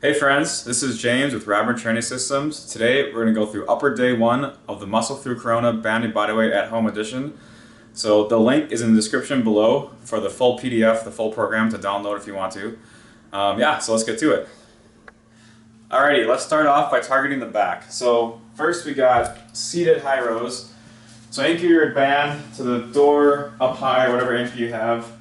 Hey friends, this is James with Ryburn Training Systems. Today we're going to go through upper day 1 of the Muscle Through Corona Banded Bodyweight at Home edition. So the link is in the description below for the full PDF, the full program to download if you want to. So let's get to it. Alrighty, let's start off by targeting the back. So first we got seated high rows. So anchor your band to the door, up high, whatever anchor you have.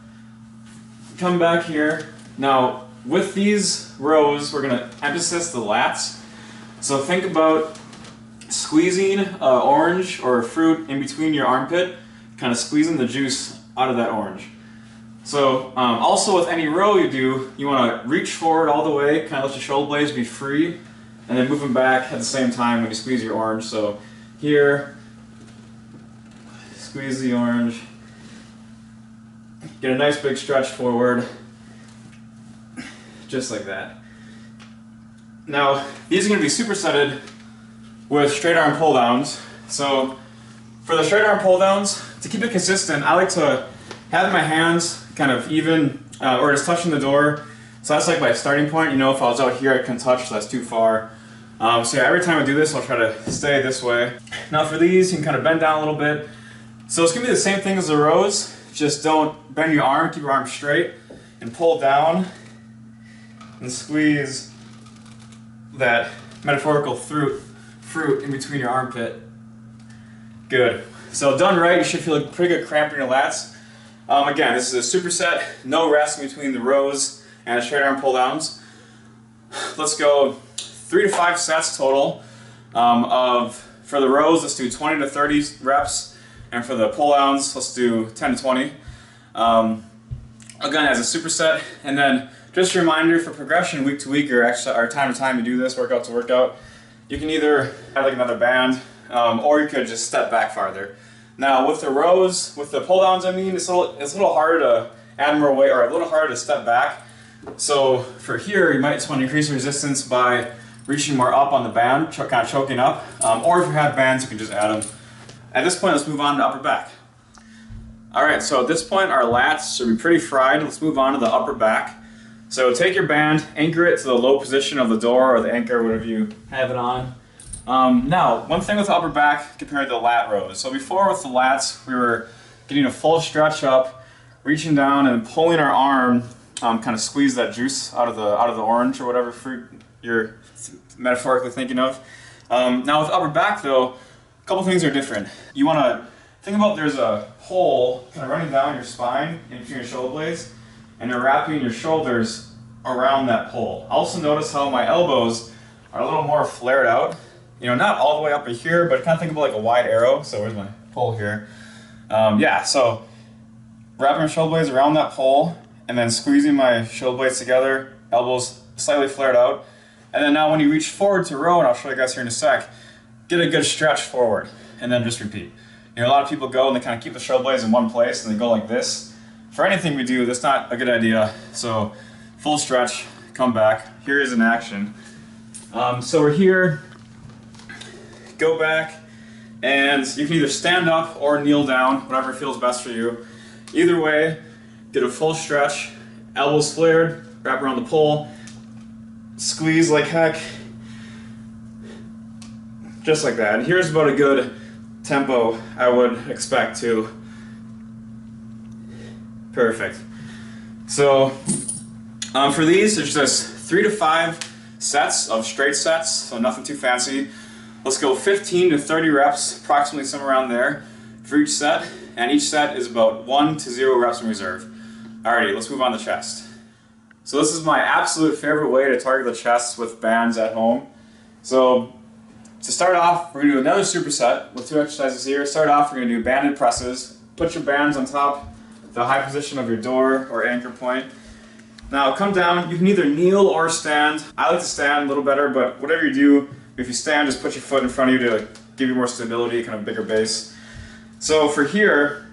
Come back here. Now, with these rows, we're going to emphasize the lats. So think about squeezing an orange or a fruit in between your armpit, kind of squeezing the juice out of that orange. So also with any row you do, you want to reach forward all the way, kind of let your shoulder blades be free, and then move them back at the same time when you squeeze your orange. So here, squeeze the orange, get a nice big stretch forward. Just like that. Now, these are going to be supersetted with straight arm pull downs. So, for the straight arm pull downs, to keep it consistent, I like to have my hands kind of even or just touching the door. So that's like my starting point. You know, if I was out here, I couldn't touch, so that's too far. So yeah, every time I do this, I'll try to stay this way. Now for these, you can kind of bend down a little bit. So it's going to be the same thing as the rows, just don't bend your arm, keep your arm straight, and pull down. And squeeze that metaphorical fruit in between your armpit. Good. So done right, you should feel a pretty good cramp in your lats. Again, this is a superset, no rest in between the rows and straight arm pull downs. Let's go 3 to 5 sets total. For the rows, let's do 20 to 30 reps, and for the pull downs, let's do 10 to 20. Again, as a superset, and then just a reminder for progression week to week or time to time you do this, workout to workout, you can either have like another band or you could just step back farther. Now with the rows, with the pull downs, I mean, it's a little harder to add more weight or a little harder to step back. So for here, you might just want to increase resistance by reaching more up on the band, kind of choking up, or if you have bands, you can just add them. At this point, let's move on to upper back. Alright, so at this point, our lats should be pretty fried. Let's move on to the upper back. So take your band, anchor it to the low position of the door or the anchor, whatever you have it on. Now, one thing with the upper back compared to the lat rows. So before with the lats, we were getting a full stretch up, reaching down and pulling our arm, kind of squeeze that juice out of the orange or whatever fruit you're metaphorically thinking of. Now with upper back though, a couple things are different. You want to think about there's a hole kind of running down your spine in between your shoulder blades, and you're wrapping your shoulders around that pole. Also notice how my elbows are a little more flared out. You know, not all the way up here, but kind of think about like a wide arrow. So where's my pole here? So wrapping my shoulder blades around that pole, and then squeezing my shoulder blades together, elbows slightly flared out. And then now when you reach forward to row, and I'll show you guys here in a sec, get a good stretch forward, and then just repeat. You know, a lot of people go and they kind of keep the shoulder blades in one place, and they go like this. For anything we do, that's not a good idea. So full stretch, come back. Here is an action. So we're here, go back, and you can either stand up or kneel down, whatever feels best for you. Either way, get a full stretch, elbows flared, wrap around the pole, squeeze like heck, just like that. And here's about a good tempo I would expect to. Perfect. So for these, there's just 3 to 5 sets of straight sets, so nothing too fancy. Let's go 15 to 30 reps, approximately somewhere around there for each set, and each set is about 1 to 0 reps in reserve. Alrighty, let's move on to chest. So this is my absolute favorite way to target the chest with bands at home. So to start off, we're going to do another superset with 2 exercises here. Start off, we're going to do banded presses. Put your bands on top the high position of your door or anchor point. Now come down, you can either kneel or stand. I like to stand a little better, but whatever you do, if you stand, just put your foot in front of you to give you more stability, kind of bigger base. So for here,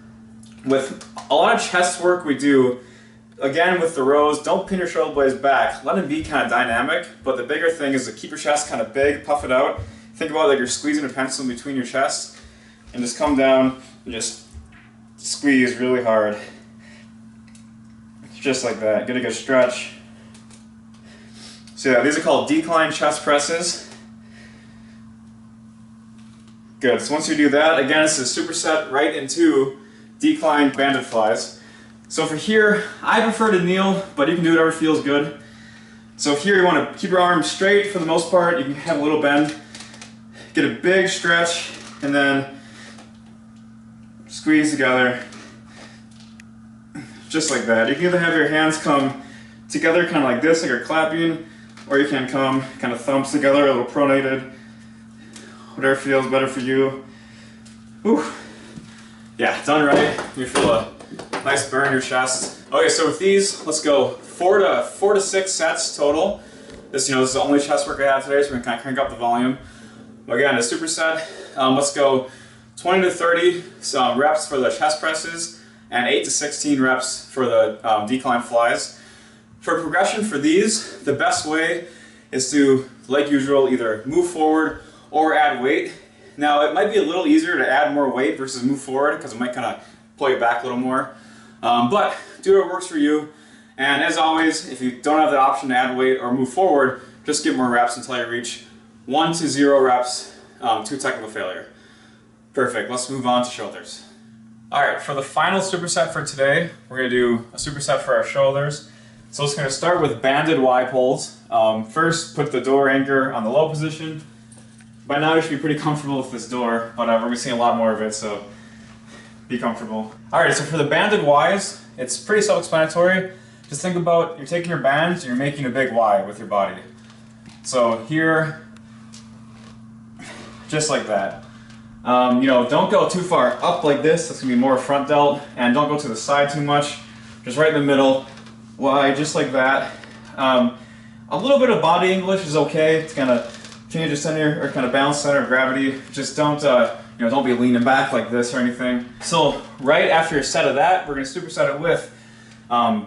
with a lot of chest work we do, again with the rows, don't pin your shoulder blades back. Let them be kind of dynamic, but the bigger thing is to keep your chest kind of big, puff it out. Think about it like you're squeezing a pencil in between your chest, and just come down and just squeeze really hard. Just like that. Get a good stretch. So yeah, these are called decline chest presses. Good, so once you do that, again, it's a superset right into decline banded flies. So for here, I prefer to kneel, but you can do whatever feels good. So here you want to keep your arms straight for the most part. You can have a little bend, get a big stretch, and then squeeze together, just like that. You can either have your hands come together kind of like this, like you're clapping, or you can come kind of thumbs together, a little pronated, whatever feels better for you. Whew. Yeah, done right. You feel a nice burn in your chest. Okay, so with these, let's go four to 6 sets total. This is the only chest work I have today, so we're gonna kind of crank up the volume. Again, a superset. Let's go 20 to 30 reps for the chest presses, and 8 to 16 reps for the decline flies. For progression for these, the best way is to, like usual, either move forward or add weight. Now, it might be a little easier to add more weight versus move forward because it might kind of pull you back a little more. But do what works for you. And as always, if you don't have the option to add weight or move forward, just get more reps until you reach 1 to 0 reps to technical failure. Perfect, let's move on to shoulders. All right, for the final superset for today, we're gonna do a superset for our shoulders. So it's gonna start with banded Y pulls. First, put the door anchor on the low position. By now you should be pretty comfortable with this door, but we're gonna see a lot more of it, so be comfortable. All right, so for the banded Ys, it's pretty self-explanatory. Just think about, you're taking your bands and you're making a big Y with your body. So here, just like that. Don't go too far up like this, that's gonna be more front delt, and don't go to the side too much. Just right in the middle, Y, just like that. A little bit of body English is okay. It's kind of change your center, or kind of balance center of gravity. Just don't, don't be leaning back like this or anything. So right after a set of that, we're gonna superset it with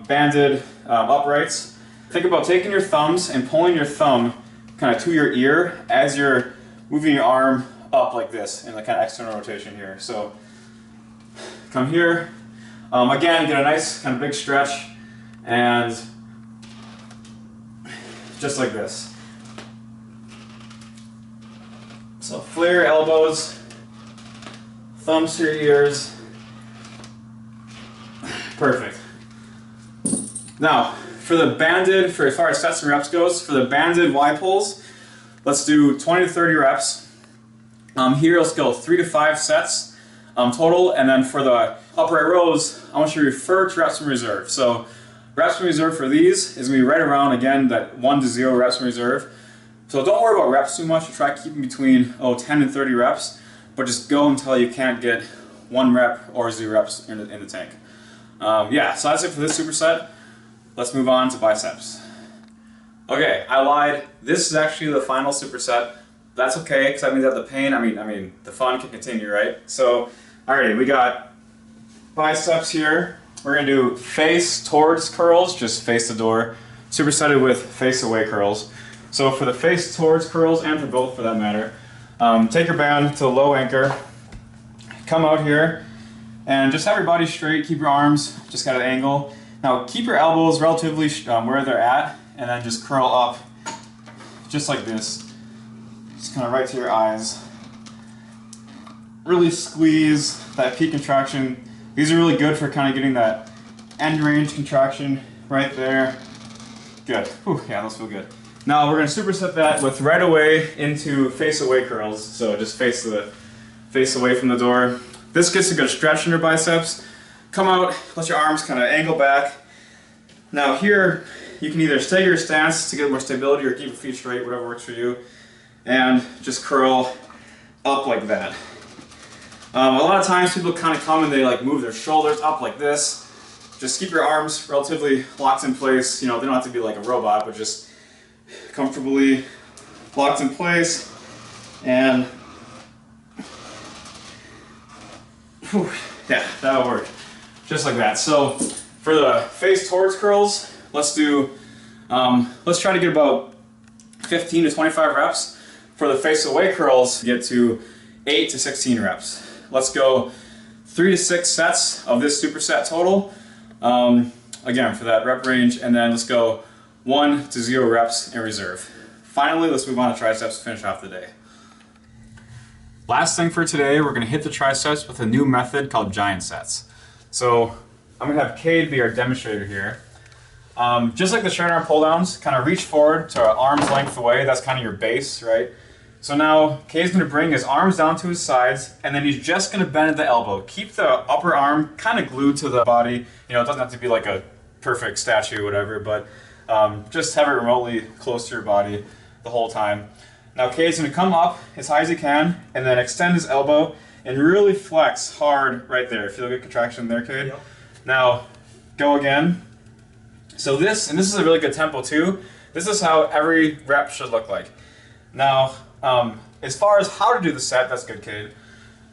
banded uprights. Think about taking your thumbs and pulling your thumb kind of to your ear as you're moving your arm up like this in the kind of external rotation here. So come here, again, get a nice kind of big stretch, and just like this. So flare your elbows, thumbs to your ears. Perfect. Now, for the banded, for as far as sets and reps goes, for the banded Y pulls, let's do 20 to 30 reps. Here, let's go 3 to 5 sets total, and then for the upright rows, I want you to refer to reps from reserve. So reps from reserve for these is going to be right around, again, that 1 to 0 reps from reserve. So don't worry about reps too much. Try keeping between 10 and 30 reps, but just go until you can't get 1 rep or 0 reps in the tank. Yeah, so that's it for this superset. Let's move on to biceps. Okay, I lied. This is actually the final superset. That's okay, because that means that the pain, the fun can continue, right? So, alrighty, we got biceps here. We're gonna do face towards curls, just face the door. Supersetted with face away curls. So for the face towards curls, and for both for that matter, take your band to the low anchor, come out here, and just have your body straight, keep your arms just at an angle. Now keep your elbows relatively where they're at, and then just curl up, just like this. Just kind of right to your eyes. Really squeeze that peak contraction. These are really good for kind of getting that end range contraction right there. Good. Whew, yeah, those feel good. Now we're going to superset that with right away into face away curls. So just face away from the door. This gets a good stretch in your biceps. Come out, let your arms kind of angle back. Now here, you can either stay your stance to get more stability or keep your feet straight, whatever works for you, and just curl up like that. A lot of times people kind of come and they move their shoulders up like this. Just keep your arms relatively locked in place. They don't have to be like a robot, but just comfortably locked in place, and whew, yeah, that'll work. Just like that. So for the face towards curls, let's try to get about 15 to 25 reps. For the face away curls, get to 8 to 16 reps. Let's go 3 to 6 sets of this superset total. Again, for that rep range, and then let's go 1 to 0 reps in reserve. Finally, let's move on to triceps to finish off the day. Last thing for today, we're gonna hit the triceps with a new method called giant sets. So I'm gonna have Cade be our demonstrator here. Just like the straight arm pull downs, kind of reach forward to arm's length away. That's kind of your base, right? So now Cade's gonna bring his arms down to his sides, and then he's just gonna bend at the elbow. Keep the upper arm kind of glued to the body. You know, it doesn't have to be like a perfect statue or whatever, but just have it remotely close to your body the whole time. Now Cade's gonna come up as high as he can, and then extend his elbow and really flex hard right there. Feel a good contraction there, Cade? Yep. Now, go again. So this is a really good tempo too. This is how every rep should look like. Now, as far as how to do the set, that's good, Cade.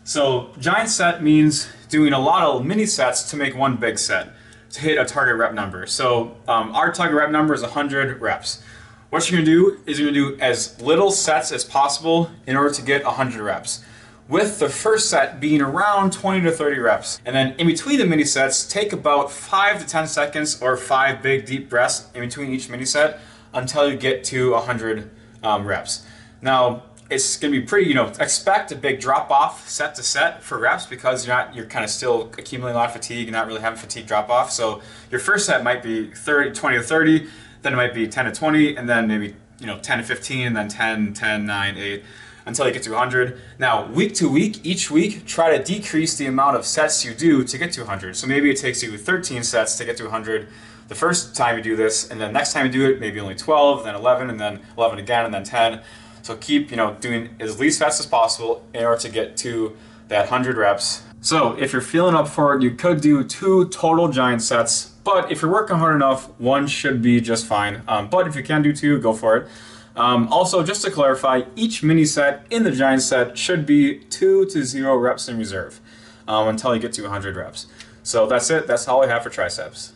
So giant set means doing a lot of mini sets to make one big set, to hit a target rep number. So our target rep number is 100 reps. What you're gonna do is you're gonna do as little sets as possible in order to get 100 reps. With the first set being around 20 to 30 reps. And then in between the mini sets, take about 5 to 10 seconds or 5 big deep breaths in between each mini set until you get to 100 reps. Now, it's gonna be pretty, expect a big drop off set to set for reps because you're kind of still accumulating a lot of fatigue and not really having fatigue drop off. So your first set might be 20 to 30, then it might be 10 to 20, and then maybe 10 to 15, and then 10, 10, 9, 8, until you get to 100. Now, week to week, each week, try to decrease the amount of sets you do to get to 100. So maybe it takes you 13 sets to get to 100 the first time you do this, and then next time you do it, maybe only 12, then 11, and then 11 again, and then 10. So keep, doing as least sets as possible in order to get to that 100 reps. So if you're feeling up for it, you could do 2 total giant sets, but if you're working hard enough, 1 should be just fine. But if you can do 2, go for it. Also, just to clarify, each mini set in the giant set should be 2 to 0 reps in reserve until you get to 100 reps. So that's it. That's all I have for triceps.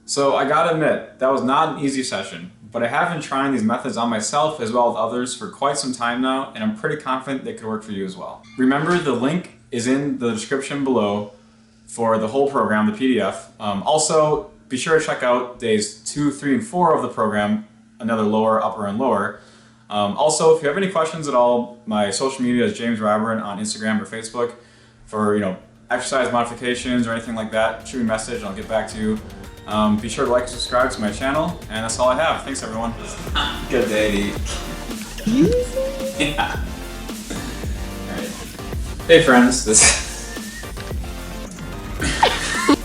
So I gotta admit, that was not an easy session, but I have been trying these methods on myself as well as others for quite some time now, and I'm pretty confident they could work for you as well. Remember, the link is in the description below for the whole program, the PDF. Also, be sure to check out days 2, 3, and 4 of the program, another lower, upper, and lower. Also, if you have any questions at all, my social media is James Ryburn on Instagram or Facebook. For exercise modifications or anything like that, shoot me a message and I'll get back to you. Be sure to like and subscribe to my channel, and that's all I have. Thanks, everyone. Good day. Yeah. All right. Hey, friends.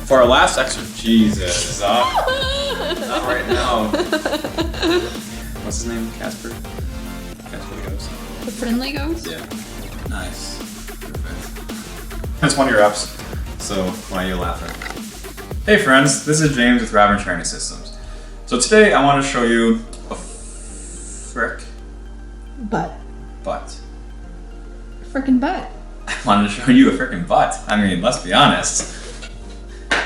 For our last exercise, Jesus. Not right now. What's his name? Casper? Casper the Ghost. The friendly ghost? Yeah. Nice. Perfect. That's 1 of your reps, so why are you laughing? Hey friends, this is James with Ryburn Training Systems. So today I want to show you a butt. Frickin' butt. I wanted to show you a frickin' butt. I mean, let's be honest.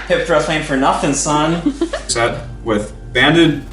Hip thrust ain't for nothing, son. Set with banded